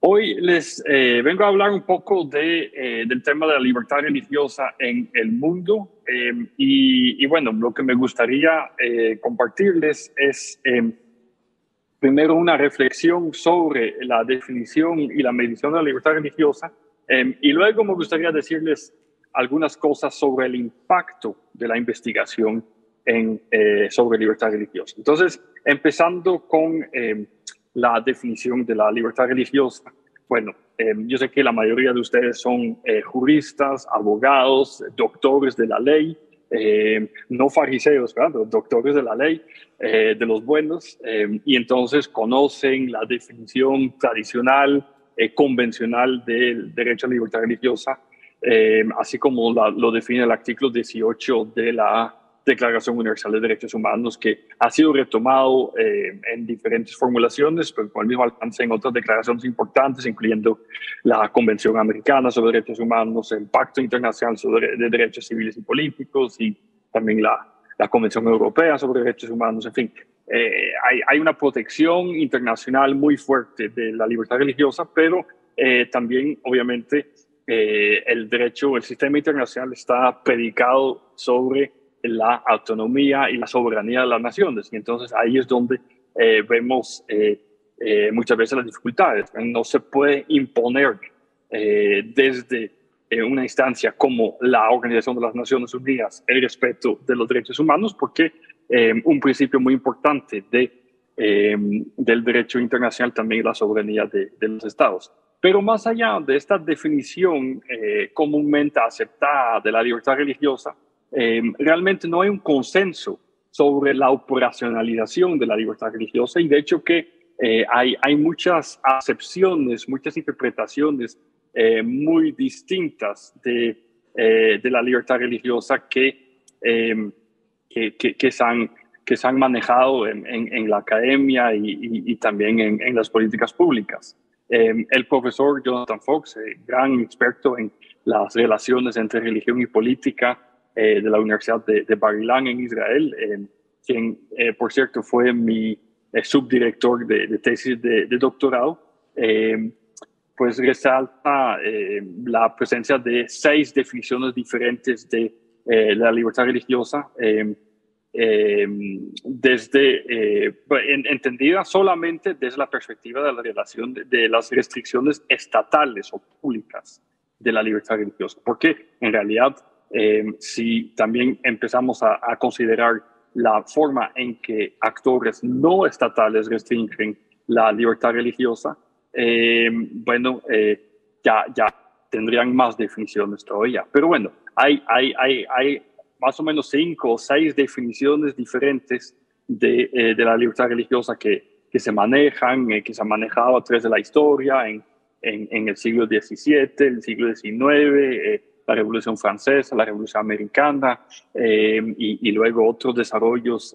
Hoy les vengo a hablar un poco del tema de la libertad religiosa en el mundo y bueno, lo que me gustaría compartirles es primero una reflexión sobre la definición y la medición de la libertad religiosa y luego me gustaría decirles algunas cosas sobre el impacto de la investigación sobre libertad religiosa. Entonces, empezando con la definición de la libertad religiosa. Bueno, yo sé que la mayoría de ustedes son juristas, abogados, doctores de la ley, no fariseos, ¿verdad? Doctores de la ley, de los buenos, y entonces conocen la definición tradicional, convencional del derecho a la libertad religiosa, así como lo define el artículo 18 de la Declaración Universal de Derechos Humanos, que ha sido retomado en diferentes formulaciones, pero con el mismo alcance en otras declaraciones importantes, incluyendo la Convención Americana sobre Derechos Humanos, el Pacto Internacional de Derechos Civiles y Políticos y también la Convención Europea sobre Derechos Humanos. En fin, hay una protección internacional muy fuerte de la libertad religiosa, pero también, obviamente, el sistema internacional está predicado sobre la autonomía y la soberanía de las naciones. Y entonces ahí es donde vemos muchas veces las dificultades. No se puede imponer desde una instancia como la Organización de las Naciones Unidas el respeto de los derechos humanos, porque un principio muy importante del derecho internacional también es la soberanía de los estados. Pero más allá de esta definición comúnmente aceptada de la libertad religiosa, realmente no hay un consenso sobre la operacionalización de la libertad religiosa y de hecho que hay muchas acepciones, muchas interpretaciones muy distintas de la libertad religiosa que se han manejado en la academia y también en las políticas públicas. El profesor Jonathan Fox, gran experto en las relaciones entre religión y política de la Universidad de Bar Ilan en Israel, quien, por cierto, fue mi subdirector de tesis de doctorado, pues resalta la presencia de 6 definiciones diferentes de la libertad religiosa, entendida solamente desde la perspectiva de la relación de las restricciones estatales o públicas de la libertad religiosa, porque en realidad si también empezamos a considerar la forma en que actores no estatales restringen la libertad religiosa, ya tendrían más definiciones todavía. Pero bueno, hay más o menos 5 o 6 definiciones diferentes de la libertad religiosa que se manejan, que se han manejado a través de la historia en el siglo XVII, el siglo XIX, la Revolución Francesa, la Revolución Americana y luego otros desarrollos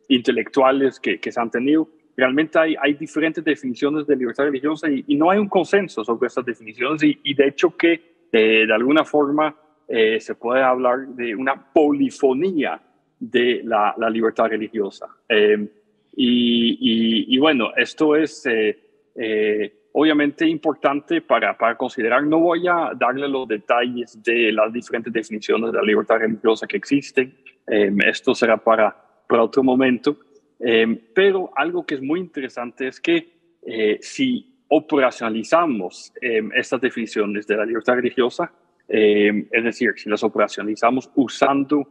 intelectuales que se han tenido. Realmente hay diferentes definiciones de libertad religiosa y no hay un consenso sobre estas definiciones y de hecho que de alguna forma se puede hablar de una polifonía de la libertad religiosa. Y bueno, esto es obviamente importante para considerar. No voy a darle los detalles de las diferentes definiciones de la libertad religiosa que existen. Esto será para otro momento. Pero algo que es muy interesante es que si operacionalizamos estas definiciones de la libertad religiosa, es decir, si las operacionalizamos usando,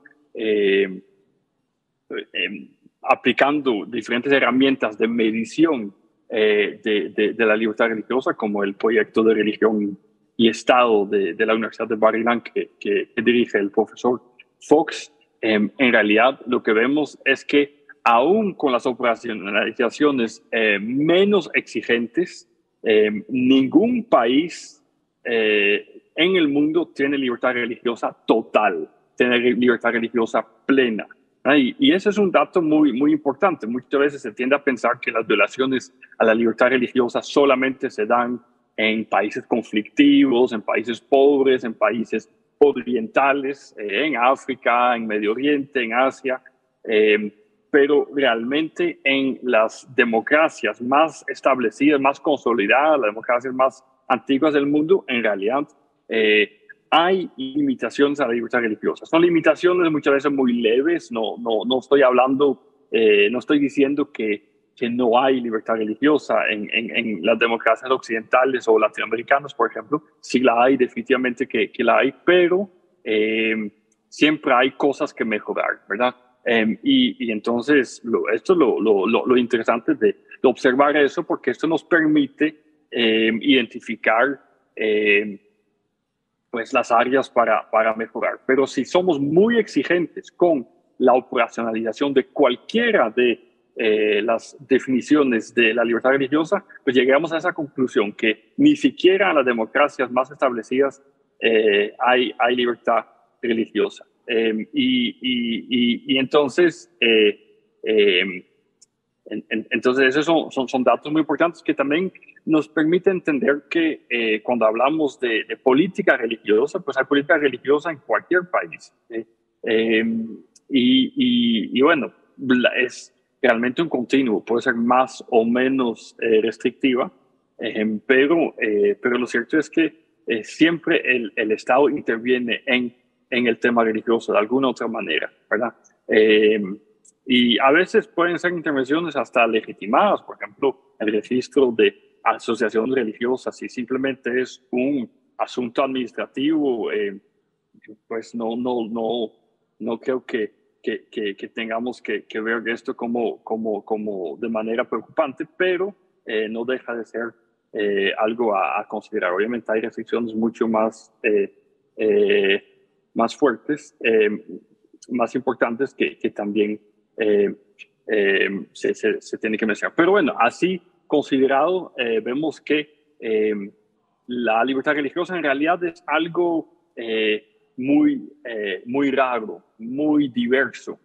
aplicando diferentes herramientas de medición de la libertad religiosa, como el proyecto de religión y Estado de la Universidad de Bar Ilan que dirige el profesor Fox, en realidad lo que vemos es que aún con las operacionalizaciones menos exigentes, ningún país en el mundo tiene libertad religiosa total, tiene libertad religiosa plena. Y ese es un dato muy importante. Muchas veces se tiende a pensar que las violaciones a la libertad religiosa solamente se dan en países conflictivos, en países pobres, en países orientales, en África, en Medio Oriente, en Asia. pero realmente en las democracias más establecidas, más consolidadas, las democracias más antiguas del mundo, en realidad hay limitaciones a la libertad religiosa. Son limitaciones muchas veces muy leves, no estoy hablando, no estoy diciendo que no hay libertad religiosa en las democracias occidentales o latinoamericanas, por ejemplo. Sí la hay, definitivamente que la hay, pero siempre hay cosas que mejorar, ¿verdad? Y entonces esto es lo interesante de observar eso, porque esto nos permite identificar pues las áreas para mejorar. Pero si somos muy exigentes con la operacionalización de cualquiera de las definiciones de la libertad religiosa, pues llegamos a esa conclusión que ni siquiera en las democracias más establecidas hay libertad religiosa. Y entonces, entonces esos son datos muy importantes que también nos permiten entender que cuando hablamos de política religiosa, pues hay política religiosa en cualquier país. Eh, y bueno, es realmente un continuo, puede ser más o menos restrictiva, pero lo cierto es que siempre el Estado interviene en el tema religioso de alguna otra manera, ¿verdad? Y a veces pueden ser intervenciones hasta legitimadas, por ejemplo, el registro de asociaciones religiosas, si simplemente es un asunto administrativo, pues no creo que tengamos que ver esto como de manera preocupante, pero no deja de ser algo a considerar. Obviamente hay restricciones mucho más fuertes, más importantes que también se tiene que mencionar. Pero bueno, así considerado, vemos que la libertad religiosa en realidad es algo muy raro, muy diverso,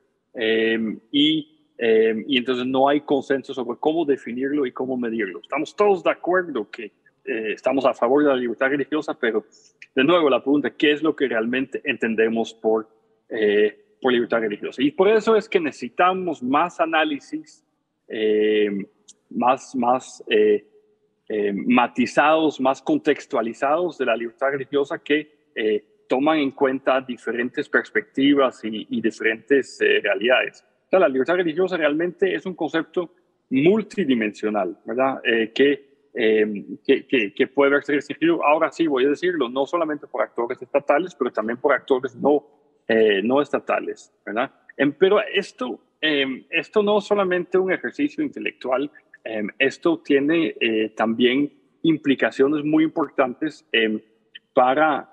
y entonces no hay consenso sobre cómo definirlo y cómo medirlo. Estamos todos de acuerdo que estamos a favor de la libertad religiosa, pero de nuevo la pregunta, ¿qué es lo que realmente entendemos por libertad religiosa? Y por eso es que necesitamos más análisis, más matizados, más contextualizados de la libertad religiosa que toman en cuenta diferentes perspectivas y diferentes realidades. O sea, la libertad religiosa realmente es un concepto multidimensional, ¿verdad? Que puede verse restringido, ahora sí voy a decirlo, no solamente por actores estatales, pero también por actores no estatales, ¿verdad? Pero esto no es solamente un ejercicio intelectual, esto tiene también implicaciones muy importantes para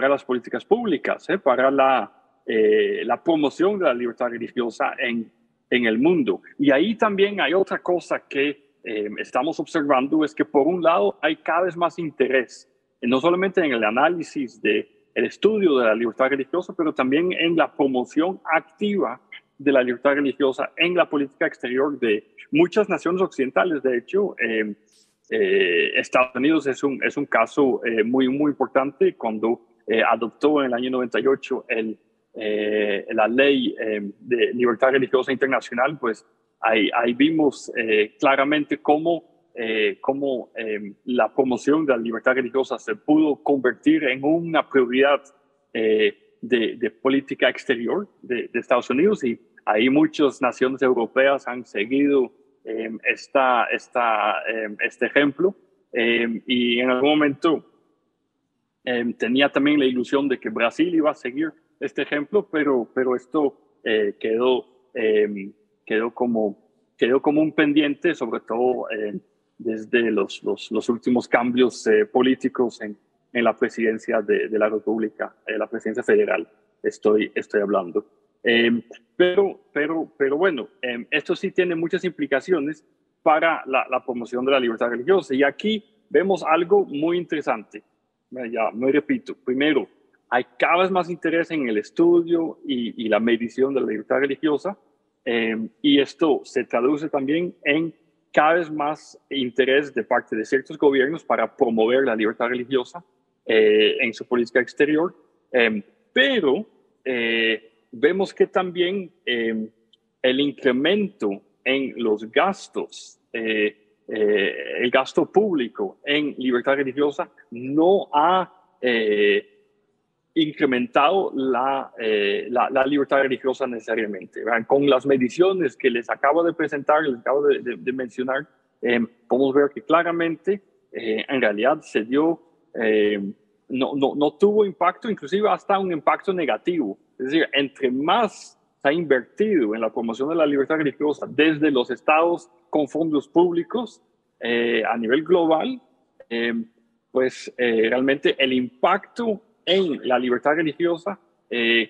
las políticas públicas, para la promoción de la libertad religiosa en el mundo. Y ahí también hay otra cosa que estamos observando, es que por un lado hay cada vez más interés, no solamente en el análisis del estudio de la libertad religiosa, pero también en la promoción activa de la libertad religiosa en la política exterior de muchas naciones occidentales. De hecho, Estados Unidos es un caso muy importante cuando adoptó en el año 98 la ley de libertad religiosa internacional. Pues ahí vimos claramente cómo la promoción de la libertad religiosa se pudo convertir en una prioridad de política exterior de Estados Unidos, y ahí muchas naciones europeas han seguido este ejemplo, y en algún momento tenía también la ilusión de que Brasil iba a seguir este ejemplo, pero esto quedó como un pendiente, sobre todo desde los últimos cambios políticos en la presidencia de la República, la presidencia federal, estoy hablando. Pero bueno, esto sí tiene muchas implicaciones para la promoción de la libertad religiosa. Y aquí vemos algo muy interesante. Ya me repito, primero, hay cada vez más interés en el estudio y la medición de la libertad religiosa, y esto se traduce también en cada vez más interés de parte de ciertos gobiernos para promover la libertad religiosa en su política exterior, pero vemos que también el incremento en los gastos, el gasto público en libertad religiosa no ha incrementado la libertad religiosa necesariamente. ¿Verdad? Con las mediciones que les acabo de presentar, les acabo de mencionar, podemos ver que claramente en realidad se dio, no tuvo impacto, inclusive hasta un impacto negativo. Es decir, entre más se ha invertido en la promoción de la libertad religiosa desde los estados con fondos públicos a nivel global, pues realmente el impacto en la libertad religiosa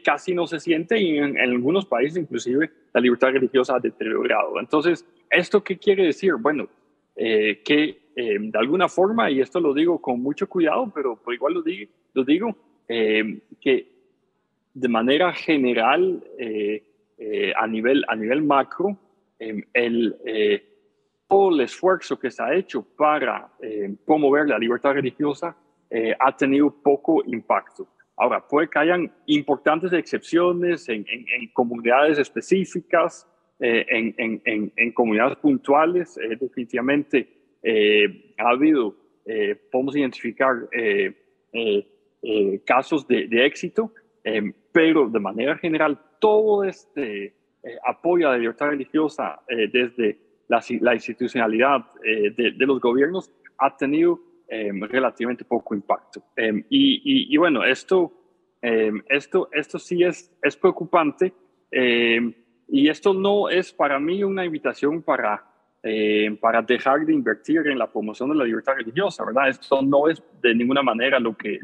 casi no se siente y en algunos países inclusive la libertad religiosa ha deteriorado. Entonces, ¿esto qué quiere decir? Bueno, que de alguna forma, y esto lo digo con mucho cuidado, pero igual lo digo que de manera general, a nivel macro, todo el esfuerzo que se ha hecho para promover la libertad religiosa ha tenido poco impacto. Ahora, puede que hayan importantes excepciones en comunidades específicas, en comunidades puntuales. Definitivamente ha habido, podemos identificar casos de éxito, pero de manera general todo este apoyo a la libertad religiosa desde la institucionalidad de los gobiernos ha tenido relativamente poco impacto. Y bueno, esto sí es preocupante y esto no es para mí una invitación para dejar de invertir en la promoción de la libertad religiosa, ¿verdad? Esto no es de ninguna manera lo que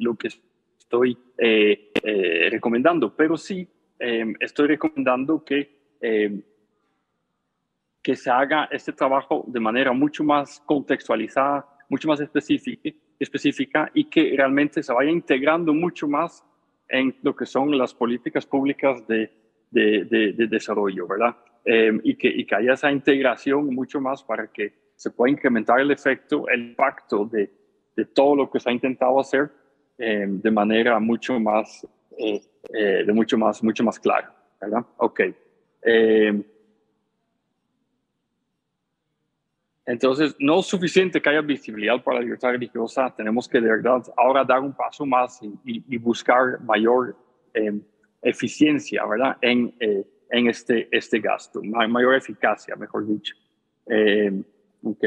estoy recomendando, pero sí estoy recomendando que se haga este trabajo de manera mucho más contextualizada, mucho más específica y que realmente se vaya integrando mucho más en lo que son las políticas públicas de desarrollo, ¿verdad? Y que haya esa integración mucho más para que se pueda incrementar el efecto, el impacto de todo lo que se ha intentado hacer de manera mucho más clara, ¿verdad? Ok. Entonces, no es suficiente que haya visibilidad para la libertad religiosa, tenemos que de verdad ahora dar un paso más y buscar mayor eficiencia, ¿verdad? En este gasto, mayor eficacia, mejor dicho. Ok.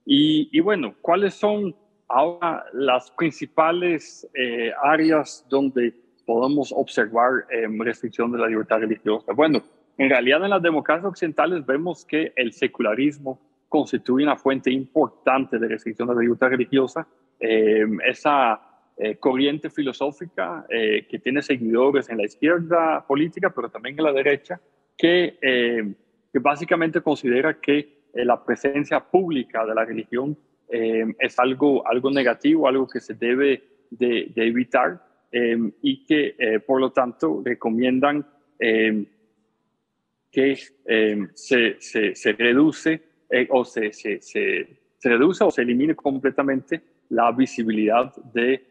Y bueno, ¿cuáles son ahora las principales áreas donde podemos observar restricción de la libertad religiosa? Bueno, en realidad en las democracias occidentales vemos que el secularismo constituye una fuente importante de restricción de la libertad religiosa. Esa corriente filosófica que tiene seguidores en la izquierda política, pero también en la derecha, que básicamente considera que la presencia pública de la religión es algo negativo, algo que se debe de evitar y que por lo tanto recomiendan que se reduce se reduce o se elimine completamente la visibilidad de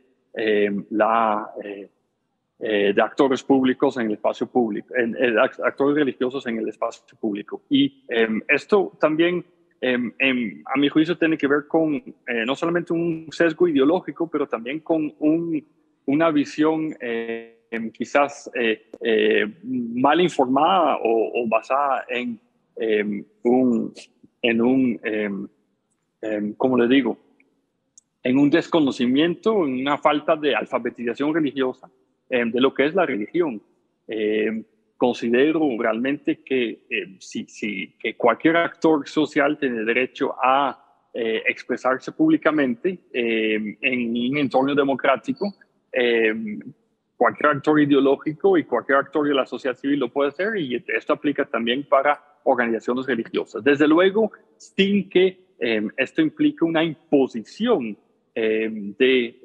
de actores públicos en el espacio público, actores religiosos en el espacio público. Y esto también, a mi juicio, tiene que ver con no solamente un sesgo ideológico, pero también con una visión quizás mal informada o basada en ¿cómo le digo? En un desconocimiento, en una falta de alfabetización religiosa de lo que es la religión. Considero realmente que, que cualquier actor social tiene derecho a expresarse públicamente en un entorno democrático. Cualquier actor ideológico y cualquier actor de la sociedad civil lo puede hacer, y esto aplica también para organizaciones religiosas. Desde luego, sin que esto implique una imposición de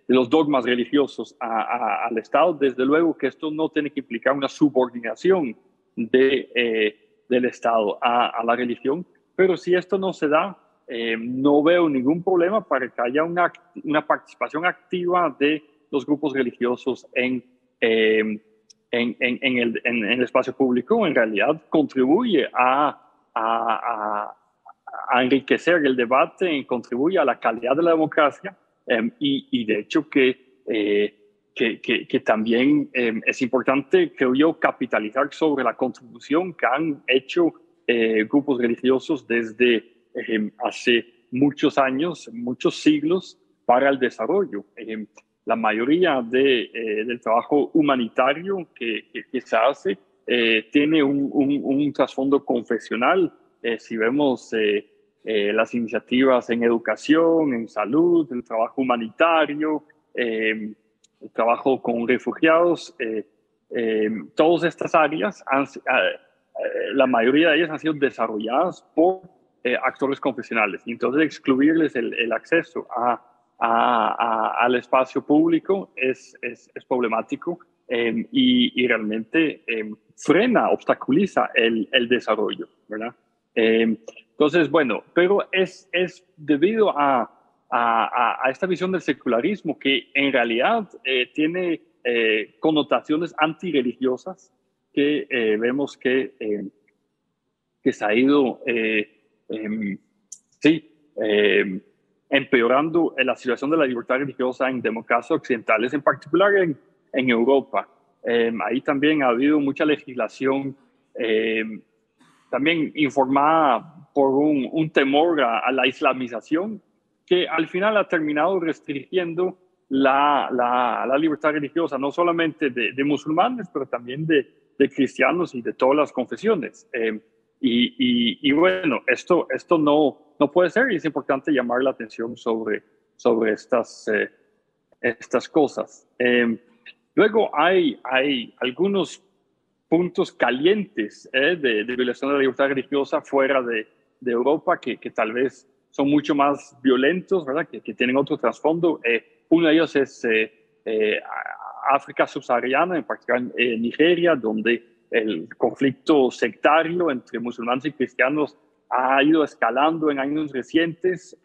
los dogmas religiosos al Estado. Desde luego que esto no tiene que implicar una subordinación del Estado a la religión, pero si esto no se da, no veo ningún problema para que haya una participación activa de los grupos religiosos en en el espacio público, en realidad contribuye a enriquecer el debate, contribuye a la calidad de la democracia y de hecho que también es importante, creo yo, capitalizar sobre la contribución que han hecho grupos religiosos desde hace muchos años, muchos siglos, para el desarrollo. La mayoría del trabajo humanitario que se hace tiene un trasfondo confesional. Si vemos las iniciativas en educación, en salud, el trabajo humanitario, el trabajo con refugiados, todas estas áreas, la mayoría de ellas han sido desarrolladas por actores confesionales. Y entonces excluirles el acceso al espacio público es problemático y realmente frena, obstaculiza el desarrollo, ¿verdad? Entonces, bueno, pero es debido a esta visión del secularismo que en realidad tiene connotaciones antirreligiosas que vemos que se ha ido empeorando la situación de la libertad religiosa en democracias occidentales, en particular en Europa. Ahí también ha habido mucha legislación también informada por un temor a la islamización, que al final ha terminado restringiendo la libertad religiosa, no solamente de musulmanes, pero también de cristianos y de todas las confesiones. Y bueno, esto no puede ser y es importante llamar la atención sobre estas cosas. Luego hay algunos puntos calientes de violación de la libertad religiosa fuera de Europa que tal vez son mucho más violentos, ¿verdad? Que tienen otro trasfondo. Uno de ellos es África subsahariana, en particular Nigeria, donde el conflicto sectario entre musulmanes y cristianos ha ido escalando en años recientes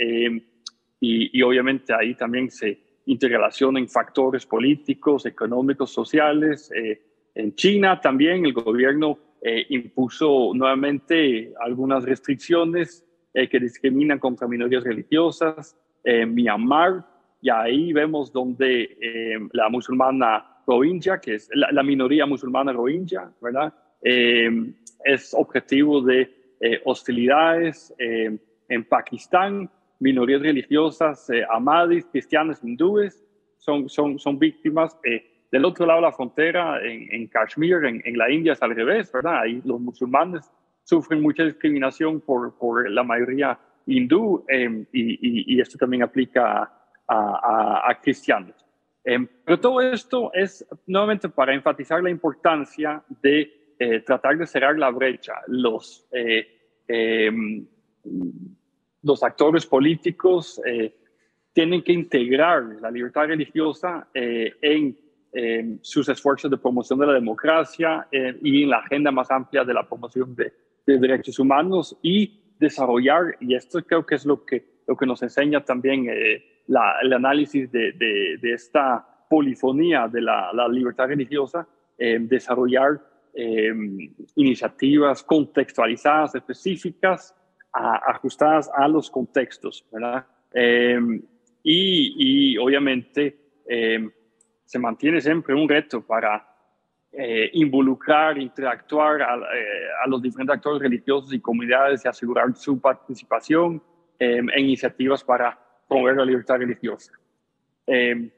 y obviamente ahí también se interrelacionan factores políticos, económicos, sociales. En China también el gobierno impuso nuevamente algunas restricciones que discriminan contra minorías religiosas. En Myanmar, y ahí vemos donde la musulmana Rohingya, que es la minoría musulmana Rohingya, ¿verdad? Es objetivo de hostilidades. En Pakistán, minorías religiosas, ahmadis, cristianos, hindúes, son víctimas. Del otro lado de la frontera, en Kashmir, en la India, es al revés, ¿verdad? Ahí los musulmanes sufren mucha discriminación por la mayoría hindú y esto también aplica a cristianos. Pero todo esto es nuevamente para enfatizar la importancia de tratar de cerrar la brecha. Los actores políticos tienen que integrar la libertad religiosa en sus esfuerzos de promoción de la democracia y en la agenda más amplia de la promoción de derechos humanos y desarrollar, y esto creo que es lo que nos enseña también el análisis de esta polifonía de la libertad religiosa, desarrollar iniciativas contextualizadas, específicas, ajustadas a los contextos, ¿verdad? Y obviamente se mantiene siempre un reto para involucrar, interactuar a los diferentes actores religiosos y comunidades y asegurar su participación en iniciativas para promover la libertad religiosa.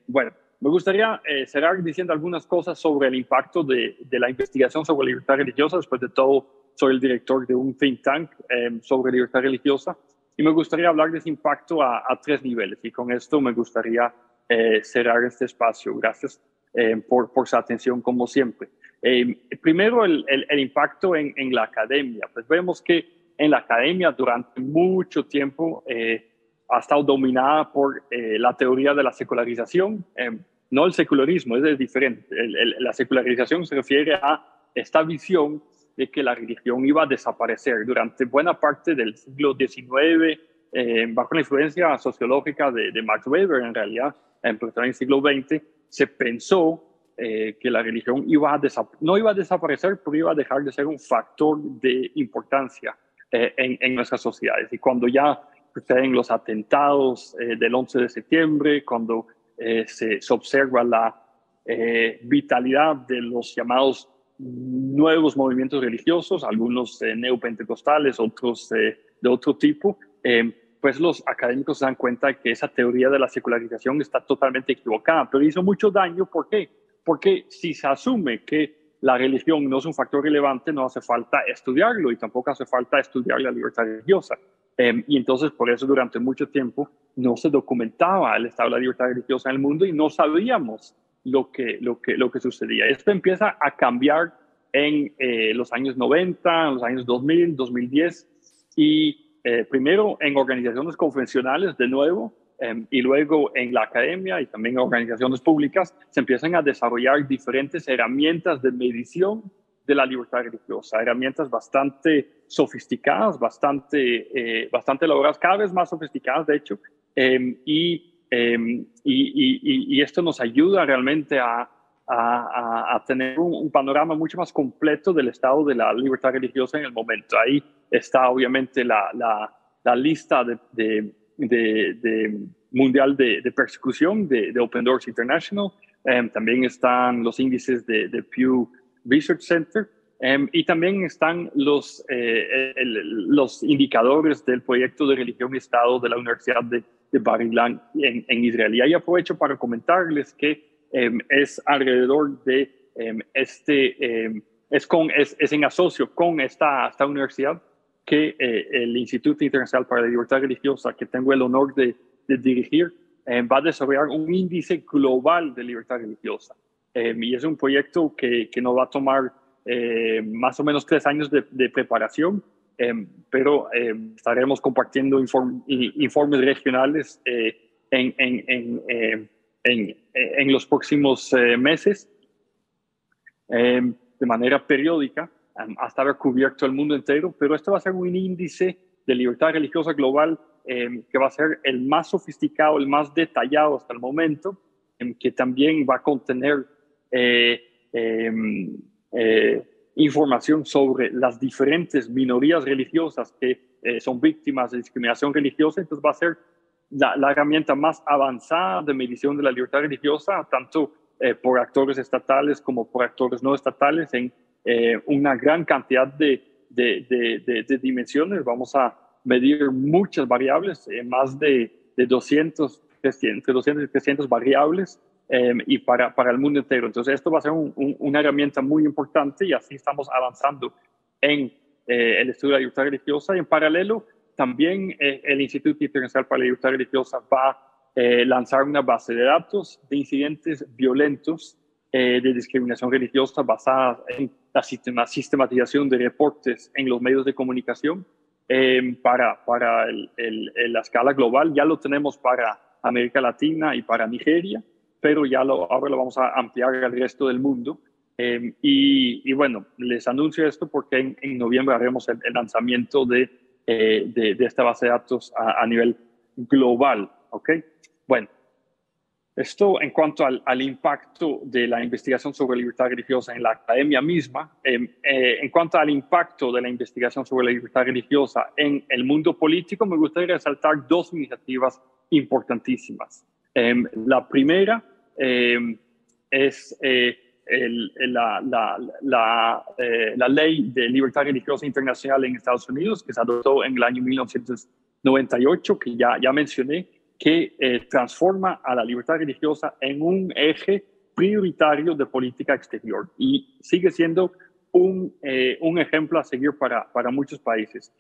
Bueno, me gustaría cerrar diciendo algunas cosas sobre el impacto de la investigación sobre libertad religiosa. Después de todo, soy el director de un think tank sobre libertad religiosa y me gustaría hablar de ese impacto a 3 niveles. Y con esto me gustaría cerrar este espacio. Gracias por su atención, como siempre. Primero, el impacto en la academia. Pues vemos que en la academia durante mucho tiempo ha estado dominada por la teoría de la secularización. No el secularismo, es diferente. La secularización se refiere a esta visión de que la religión iba a desaparecer durante buena parte del siglo XIX, bajo la influencia sociológica de Max Weber, en realidad, pero también en el siglo XX, se pensó que la religión no iba a desaparecer, pero iba a dejar de ser un factor de importancia en nuestras sociedades. Y cuando ya suceden los atentados del 11 de septiembre, cuando se observa la vitalidad de los llamados nuevos movimientos religiosos, algunos neopentecostales, otros de otro tipo, pues los académicos se dan cuenta de que esa teoría de la secularización está totalmente equivocada, pero hizo mucho daño. ¿Por qué? Porque si se asume que la religión no es un factor relevante, no hace falta estudiarlo y tampoco hace falta estudiar la libertad religiosa. Y entonces por eso durante mucho tiempo no se documentaba el estado de la libertad religiosa en el mundo y no sabíamos lo que sucedía. Esto empieza a cambiar en los años 90, en los años 2000, 2010 y primero en organizaciones convencionales de nuevo y luego en la academia y también en organizaciones públicas se empiezan a desarrollar diferentes herramientas de medición de la libertad religiosa, herramientas bastante sofisticadas, bastante elaboradas, cada vez más sofisticadas de hecho, y esto nos ayuda realmente a tener un panorama mucho más completo del estado de la libertad religiosa en el momento. Ahí está obviamente la lista mundial de persecución de Open Doors International. También están los índices de Pew Research Center y también están los indicadores del proyecto de religión y Estado de la Universidad de Bar Ilan en Israel. Y ahí aprovecho para comentarles que es alrededor de es en asocio con esta universidad que el Instituto Internacional para la Libertad Religiosa, que tengo el honor de dirigir, va a desarrollar un índice global de libertad religiosa. Y es un proyecto que nos va a tomar más o menos 3 años de preparación, pero estaremos compartiendo informes regionales en los próximos meses de manera periódica hasta haber cubierto el mundo entero, pero esto va a ser un índice de libertad religiosa global que va a ser el más sofisticado, el más detallado hasta el momento, que también va a contener información sobre las diferentes minorías religiosas que son víctimas de discriminación religiosa. Entonces va a ser la herramienta más avanzada de medición de la libertad religiosa, tanto por actores estatales como por actores no estatales, en una gran cantidad de dimensiones. Vamos a medir muchas variables, más de 200, 300, entre 200 y 300 variables, y para el mundo entero. Entonces esto va a ser una herramienta muy importante y así estamos avanzando en el estudio de la libertad religiosa. Y en paralelo, también el Instituto Internacional para la Libertad Religiosa va a lanzar una base de datos de incidentes violentos de discriminación religiosa basada en la sistematización de reportes en los medios de comunicación para la escala global. Ya lo tenemos para América Latina y para Nigeria, pero ahora lo vamos a ampliar al resto del mundo. Y bueno, les anuncio esto porque en noviembre haremos el lanzamiento de esta base de datos a nivel global. ¿Ok? Bueno, esto en cuanto al impacto de la investigación sobre libertad religiosa en la academia misma. En cuanto al impacto de la investigación sobre la libertad religiosa en el mundo político, me gustaría resaltar 2 iniciativas importantísimas. La primera es la Ley de Libertad Religiosa Internacional en Estados Unidos, que se adoptó en el año 1998, que ya mencioné, que transforma a la libertad religiosa en un eje prioritario de política exterior y sigue siendo un ejemplo a seguir para muchos países.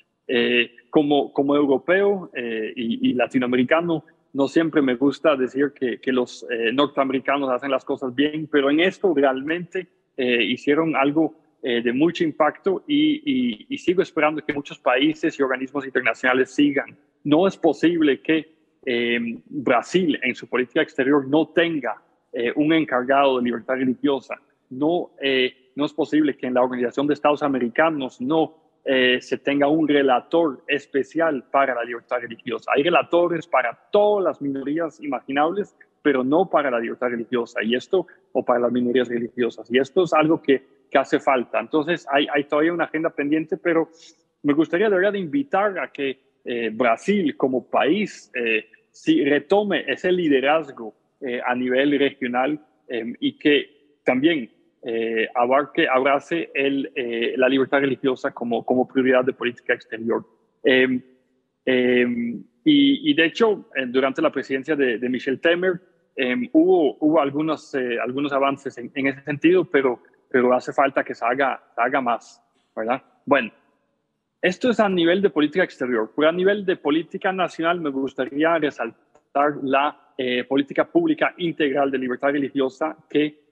Como europeo y latinoamericano, no siempre me gusta decir que los norteamericanos hacen las cosas bien, pero en esto realmente hicieron algo de mucho impacto y sigo esperando que muchos países y organismos internacionales sigan. No es posible que Brasil en su política exterior no tenga un encargado de libertad religiosa. No es posible que en la Organización de Estados Americanos no se tenga un relator especial para la libertad religiosa. Hay relatores para todas las minorías imaginables, pero no para la libertad religiosa y esto, o para las minorías religiosas. Y esto es algo que hace falta. Entonces, hay todavía una agenda pendiente, pero me gustaría de verdad invitar a que Brasil como país si retome ese liderazgo a nivel regional y que también abrace la libertad religiosa como prioridad de política exterior. Eh, y de hecho, durante la presidencia de Michel Temer, hubo algunos avances en ese sentido, pero hace falta que se haga más, ¿verdad? Bueno, esto es a nivel de política exterior, pero a nivel de política nacional me gustaría resaltar la política pública integral de libertad religiosa que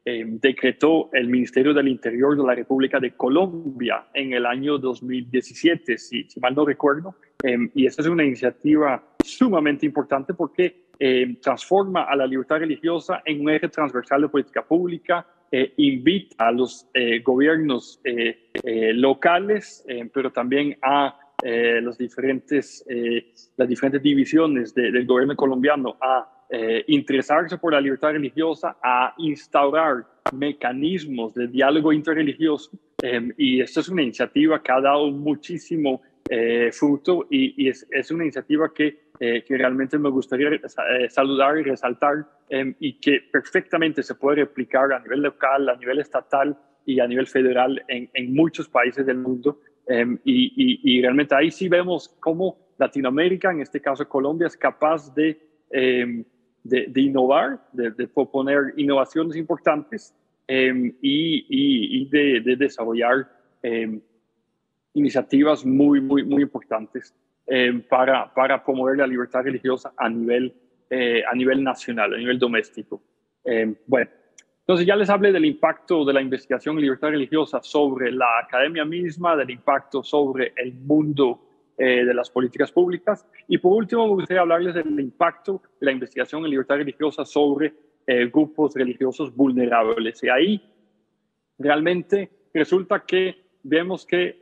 decretó el Ministerio del Interior de la República de Colombia en el año 2017, si mal no recuerdo. Y esta es una iniciativa sumamente importante porque transforma a la libertad religiosa en un eje transversal de política pública, invita a los gobiernos locales, pero también a las diferentes divisiones del gobierno colombiano a interesarse por la libertad religiosa, a instaurar mecanismos de diálogo interreligioso. Y esta es una iniciativa que ha dado muchísimo fruto y es una iniciativa que realmente me gustaría saludar y resaltar y que perfectamente se puede replicar a nivel local, a nivel estatal y a nivel federal en muchos países del mundo. Y realmente ahí sí vemos cómo Latinoamérica, en este caso Colombia, es capaz de innovar, de proponer innovaciones importantes y de desarrollar iniciativas muy importantes para promover la libertad religiosa a nivel nacional, a nivel doméstico. Bueno, entonces ya les hablé del impacto de la investigación en libertad religiosa sobre la academia misma, del impacto sobre el mundo de las políticas públicas. Y por último, me gustaría hablarles del impacto de la investigación en libertad religiosa sobre grupos religiosos vulnerables. Y ahí realmente resulta que vemos que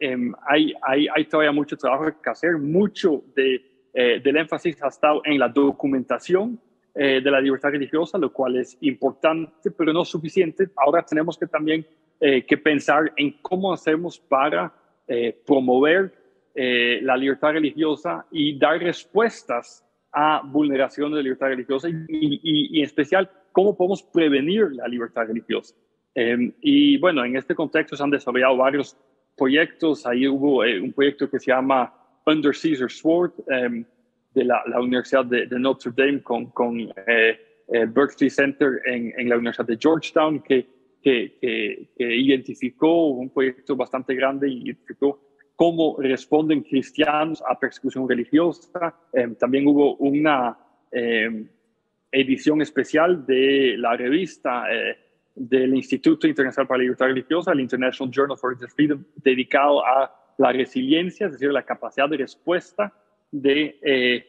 hay todavía mucho trabajo que hacer, mucho del énfasis ha estado en la documentación de la libertad religiosa, lo cual es importante, pero no suficiente. Ahora tenemos que también que pensar en cómo hacemos para promover la libertad religiosa y dar respuestas a vulneraciones de libertad religiosa y en especial cómo podemos prevenir la libertad religiosa. Y bueno, en este contexto se han desarrollado varios proyectos. Ahí hubo un proyecto que se llama Under Caesar's Sword de la Universidad de Notre Dame con Berkeley Center en la Universidad de Georgetown que identificó un proyecto bastante grande y identificó cómo responden cristianos a persecución religiosa. También hubo una edición especial de la revista del Instituto Internacional para la Libertad Religiosa, el International Journal for Religious Freedom, dedicado a la resiliencia, es decir, la capacidad de respuesta de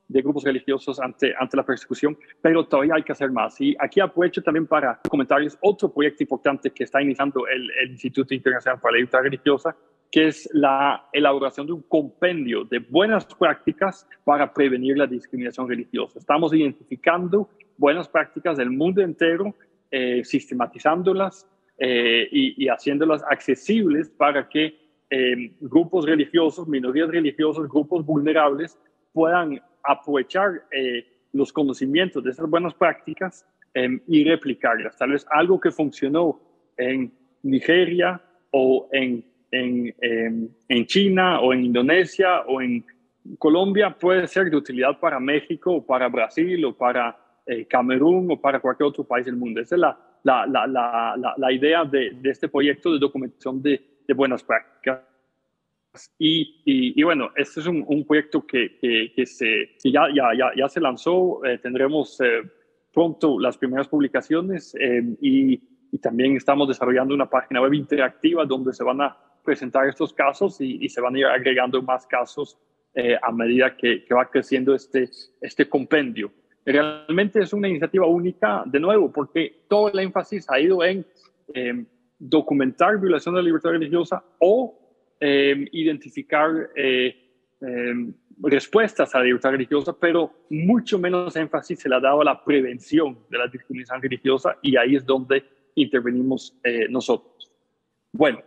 grupos religiosos ante la persecución, pero todavía hay que hacer más. Y aquí aprovecho también para comentarles otro proyecto importante que está iniciando el Instituto Internacional para la Libertad Religiosa, que es la elaboración de un compendio de buenas prácticas para prevenir la discriminación religiosa. Estamos identificando buenas prácticas del mundo entero, sistematizándolas y haciéndolas accesibles para que grupos religiosos, minorías religiosas, grupos vulnerables puedan aprovechar los conocimientos de esas buenas prácticas y replicarlas. Tal vez algo que funcionó en Nigeria o en China o en Indonesia o en Colombia puede ser de utilidad para México o para Brasil o para Camerún o para cualquier otro país del mundo. Esa es la idea de este proyecto de documentación de buenas prácticas. Y bueno, este es un proyecto que ya se lanzó. Tendremos pronto las primeras publicaciones y también estamos desarrollando una página web interactiva donde se van a presentar estos casos y se van a ir agregando más casos a medida que va creciendo este compendio. Realmente es una iniciativa única, de nuevo, porque todo el énfasis ha ido en documentar violación de la libertad religiosa o identificar respuestas a la libertad religiosa, pero mucho menos énfasis se le ha dado a la prevención de la discriminación religiosa, y ahí es donde intervenimos nosotros. Bueno,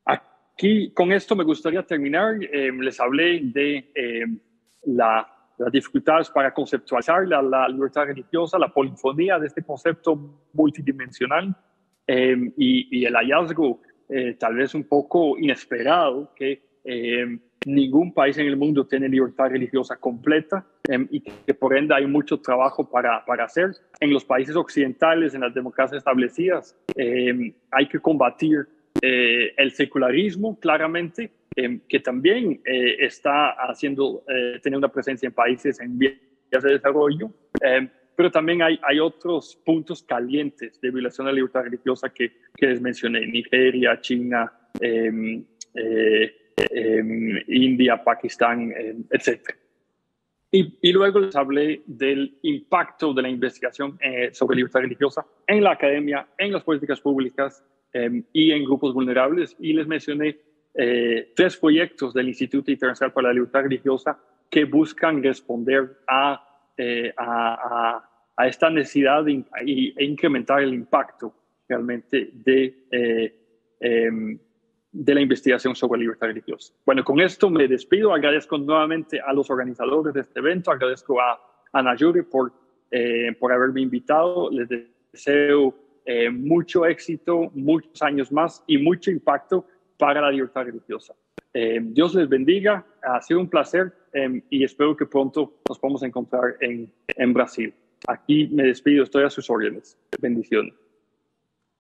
aquí con esto me gustaría terminar. Les hablé de las dificultades para conceptualizar la libertad religiosa, la polifonía de este concepto multidimensional, y el hallazgo tal vez un poco inesperado que ningún país en el mundo tiene libertad religiosa completa, y que por ende hay mucho trabajo para hacer. En los países occidentales, en las democracias establecidas, hay que combatir el secularismo, claramente, que también está haciendo, tiene una presencia en países en vías de desarrollo, pero también hay otros puntos calientes de violación de la libertad religiosa que les mencioné: Nigeria, China, India, Pakistán, etc. Y luego les hablé del impacto de la investigación sobre libertad religiosa en la academia, en las políticas públicas y en grupos vulnerables, y les mencioné 3 proyectos del Instituto Internacional para la Libertad Religiosa que buscan responder a esta necesidad e incrementar el impacto realmente de la investigación sobre libertad religiosa. Bueno, con esto me despido. Agradezco nuevamente a los organizadores de este evento, agradezco a Nayuri por haberme invitado. Les deseo mucho éxito, muchos años más y mucho impacto para la libertad religiosa. Dios les bendiga, ha sido un placer, y espero que pronto nos podamos encontrar en Brasil. Aquí me despido, estoy a sus órdenes. Bendiciones.